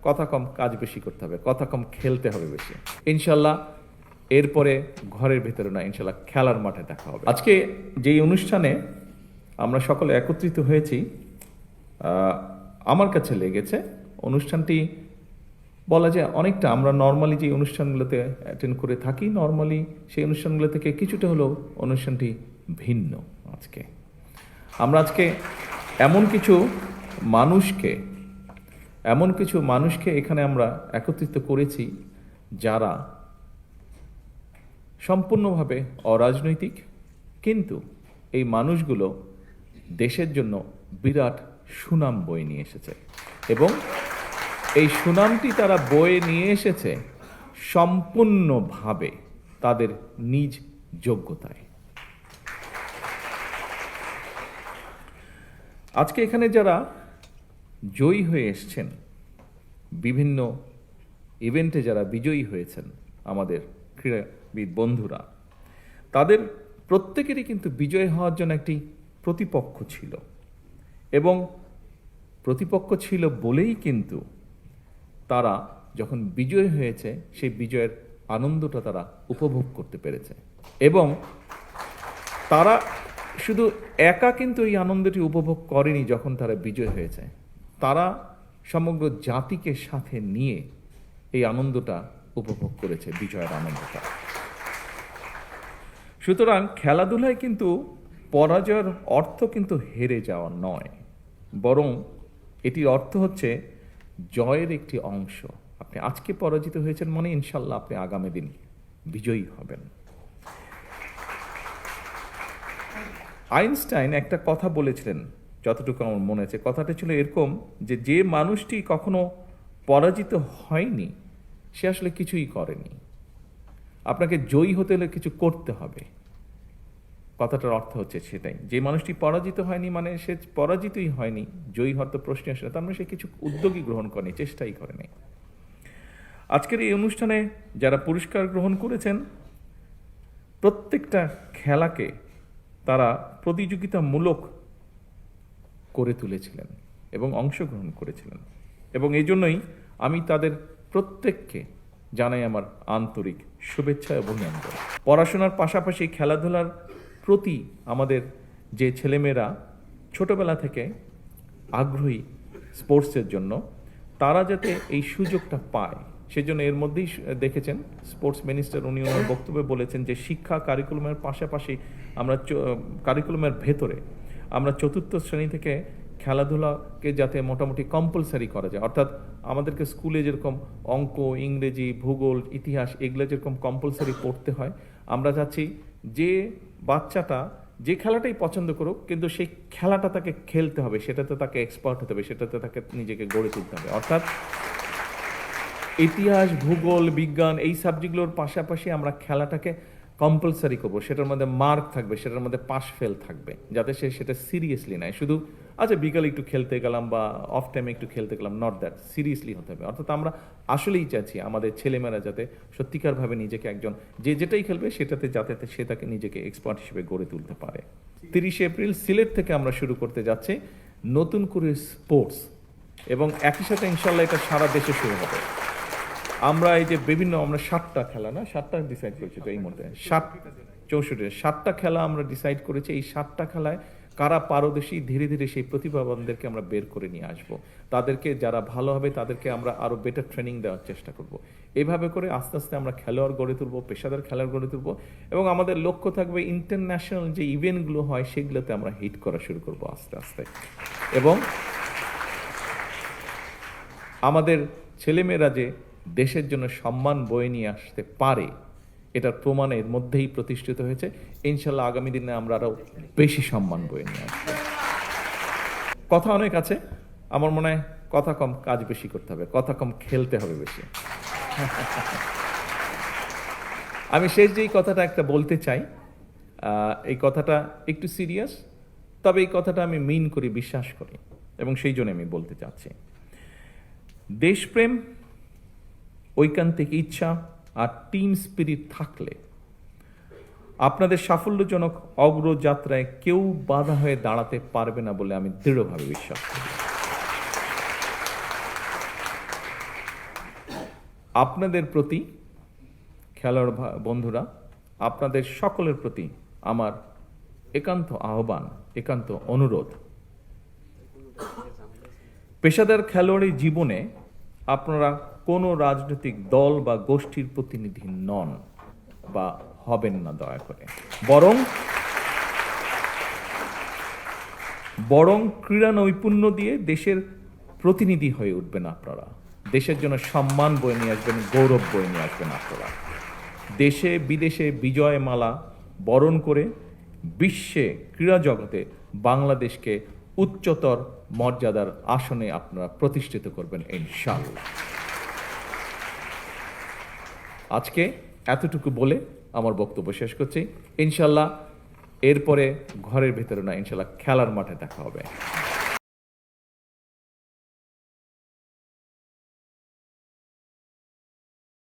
কথা কম কাজ বেশি করতে হবে, কথা কম খেলতে হবে বেশি। ইনশাল্লাহ এরপরে ঘরের ভেতরে না, ইনশাল্লাহ খেলার মাঠে দেখা হবে। আজকে যেই অনুষ্ঠানে আমরা সকলে একত্রিত হয়েছি, আমার কাছে লেগেছে অনুষ্ঠানটি বলা যায় অনেকটা আমরা নর্মালি যে অনুষ্ঠানগুলোতে অ্যাটেন্ড করে থাকি, নর্মালি সেই অনুষ্ঠানগুলো থেকে কিছুটা হলেও অনুষ্ঠানটি ভিন্ন। আমরা আজকে এমন কিছু মানুষকে এখানে আমরা একত্রিত করেছি যারা সম্পূর্ণভাবে অরাজনৈতিক, কিন্তু এই মানুষগুলো দেশের জন্য বিরাট সুনাম বয়ে নিয়ে এসেছে এবং এই সুনামটি তারা বয়ে নিয়ে এসেছে সম্পূর্ণভাবে তাদের নিজ যোগ্যতায়। আজকে এখানে যারা জয়ী হয়ে এসছেন, বিভিন্ন ইভেন্টে যারা বিজয়ী হয়েছেন, আমাদের ক্রীড়াবিদ বন্ধুরা, তাদের প্রত্যেকেরই কিন্তু বিজয় হওয়ার জন্য একটি প্রতিপক্ষ ছিল এবং প্রতিপক্ষ ছিল বলেই কিন্তু তারা যখন বিজয় হয়েছে সেই বিজয়ের আনন্দটা তারা উপভোগ করতে পেরেছে এবং তারা শুধু একা কিন্তু এই আনন্দটি উপভোগ করেনি। যখন তারা বিজয় হয়েছে, তারা সমগ্র জাতিকে সাথে নিয়ে এই আনন্দটা উপভোগ করেছে, বিজয়ের আনন্দটা। সুতরাং খেলাধুলায় কিন্তু পরাজয়ের অর্থ কিন্তু হেরে যাওয়া নয়, বরং এটির অর্থ হচ্ছে জয়ের একটি অংশ। আপনি আজকে পরাজিত হয়েছেন মানে ইনশাল্লাহ আপনি আগামী দিন বিজয়ী হবেন। আইনস্টাইন একটা কথা বলেছিলেন, যতটুকু আমার মনে আছে, কথাটা ছিল এরকম যে মানুষটি কখনো পরাজিত হয়নি সে আসলে কিছুই করেনি। আপনাকে জয়ী হতে হলে কিছু করতে হবে। কথাটার অর্থ হচ্ছে সেটাই, যে মানুষটি পরাজিত হয়নি মানে সে পরাজিতই হয়নি, জয়ী হওয়ার তো প্রশ্ন আসে না, তার মানে সে কিছু উদ্যোগই গ্রহণ করেনি, চেষ্টাই করেনি। আজকের এই অনুষ্ঠানে যারা পুরস্কার গ্রহণ করেছেন, প্রত্যেকটা খেলাকে তারা প্রতিযোগিতামূলক করে তুলেছিলেন এবং অংশগ্রহণ করেছিলেন এবং এই জন্যই আমি তাদের প্রত্যেককে জানাই আমার আন্তরিক শুভেচ্ছা এবং অভিনন্দন। পড়াশোনার পাশাপাশি খেলাধুলার প্রতি আমাদের যে ছেলেমেয়েরা ছোটবেলা থেকে আগ্রহী স্পোর্টসের জন্য, তারা যাতে এই সুযোগটা পায় সেজন্য এর মধ্যেই দেখেছেন স্পোর্টস মিনিস্টার উনি ওনার বক্তব্যে বলেছেন যে শিক্ষা কারিকুলামের পাশাপাশি আমরা কারিকুলামের ভেতরে আমরা চতুর্থ শ্রেণী থেকে খেলাধুলাকে যাতে মোটামুটি কম্পালসারি করা যায়, অর্থাৎ আমাদেরকে স্কুলে যেরকম অঙ্ক, ইংরেজি, ভূগোল, ইতিহাস এগুলো যেরকম কম্পালসারি পড়তে হয়, আমরা চাচ্ছি যে বাচ্চাটা যে খেলাটাই পছন্দ করুক কিন্তু সেই খেলাটা তাকে খেলতে হবে, সেটাতে তাকে এক্সপার্ট হতে হবে, সেটাতে তাকে নিজেকে গড়ে তুলতে হবে। অর্থাৎ ইতিহাস, ভূগোল, বিজ্ঞান এই সাবজেক্টগুলোর পাশাপাশি আমরা খেলাটাকে কম্পালসারি করবো, সেটার মধ্যে মার্ক থাকবে, সেটার মধ্যে পাস ফেল থাকবে, যাতে সে সেটা সিরিয়াসলি নেয়। শুধু আচ্ছা বিকালে একটু খেলতে গেলাম বা অফ টাইমে একটু খেলতে গেলাম, নট দ্যাট, সিরিয়াসলি হতে হবে। অর্থাৎ আমরা আসলেই চাচ্ছি আমাদের ছেলেমেয়েরা যাতে সত্যিকারভাবে নিজেকে একজন যেটাই খেলবে সেটাতে যাতে সে তাকে নিজেকে এক্সপার্ট হিসেবে গড়ে তুলতে পারে। 30 এপ্রিল সিলেট থেকে আমরা শুরু করতে যাচ্ছি নতুন করে স্পোর্টস এবং একই সাথে ইনশাল্লাহ এটা সারা দেশে শুরু হবে। আমরা এই যে বিভিন্ন আমরা 7টা খেলা না 7টা ডিসাইড করেছি তো এই মুহূর্তে 7টা খেলা আমরা ডিসাইড করেছি। এই 7টা খেলায় কারা পারদর্শী, ধীরে ধীরে সেই প্রতিভাবানদেরকে আমরা বের করে নিয়ে আসব, তাদেরকে যারা ভালো হবে তাদেরকে আমরা আরো বেটার ট্রেনিং দেওয়ার চেষ্টা করব। এইভাবে করে আস্তে আস্তে আমরা খেলোয়াড় গড়ে তুলবো, পেশাদার খেলোয়াড় গড়ে তুলবো এবং আমাদের লক্ষ্য থাকবে ইন্টারন্যাশনাল যে ইভেন্টগুলো হয় সেগুলোতে আমরা হিট করা শুরু করব আস্তে আস্তে এবং আমাদের ছেলেমেয়েরা যে দেশের জন্য সম্মান বয়ে নিয়ে আসতে পারে এটার প্রমাণ এর মধ্যেই প্রতিষ্ঠিত হয়েছে। ইনশাল্লাহ আগামী দিনে আমরা আরো বেশি সম্মান বয়ে নিয়ে আসবো। কথা অনেক আছে, আমার মনে হয় কথা কম কাজ বেশি করতে হবে, কথা কম খেলতে হবে বেশি। আমি শেষ যেই কথাটা একটা বলতে চাই, এই কথাটা একটু সিরিয়াস, তবে এই কথাটা আমি মিন করি, বিশ্বাস করি এবং সেই জন্য আমি বলতে চাচ্ছি। দেশপ্রেম, ঐকান্তিক ইচ্ছা আর টিম স্পিরিট থাকলে আপনাদের সাফল্যজনক অগ্রযাত্রায় কেউ বাধা হয়ে দাঁড়াতে পারবে না বলে আমি দৃঢ়ভাবে বিশ্বাস করি। আপনাদের প্রতি, খেলোয়াড় বন্ধুরা, আপনাদের সকলের প্রতি আমার একান্ত আহ্বান, একান্ত অনুরোধ, পেশাদার খেলোয়াড়ি জীবনে আপনারা কোনো রাজনৈতিক দল বা গোষ্ঠীর প্রতিনিধি নন বা হবেন না দয়া করে। বরং ক্রীড়া নৈপুণ্য দিয়ে দেশের প্রতিনিধি হয়ে উঠবেন আপনারা। দেশের জন্য সম্মান বয়ে নিয়ে আসবেন, গৌরব বয়ে নিয়ে আসবেন আপনারা। দেশে বিদেশে বিজয় মালা বরণ করে বিশ্বে ক্রীড়া জগতে বাংলাদেশকে উচ্চতর মর্যাদার আসনে আপনারা প্রতিষ্ঠিত করবেন ইনশাআল্লাহ। আজকে এতটুকু বলে আমার বক্তব্য শেষ করছি। ইনশাআল্লাহ এরপরে ঘরের ভেতরে না, ইনশাআল্লাহ খেলার মাঠে দেখা হবে।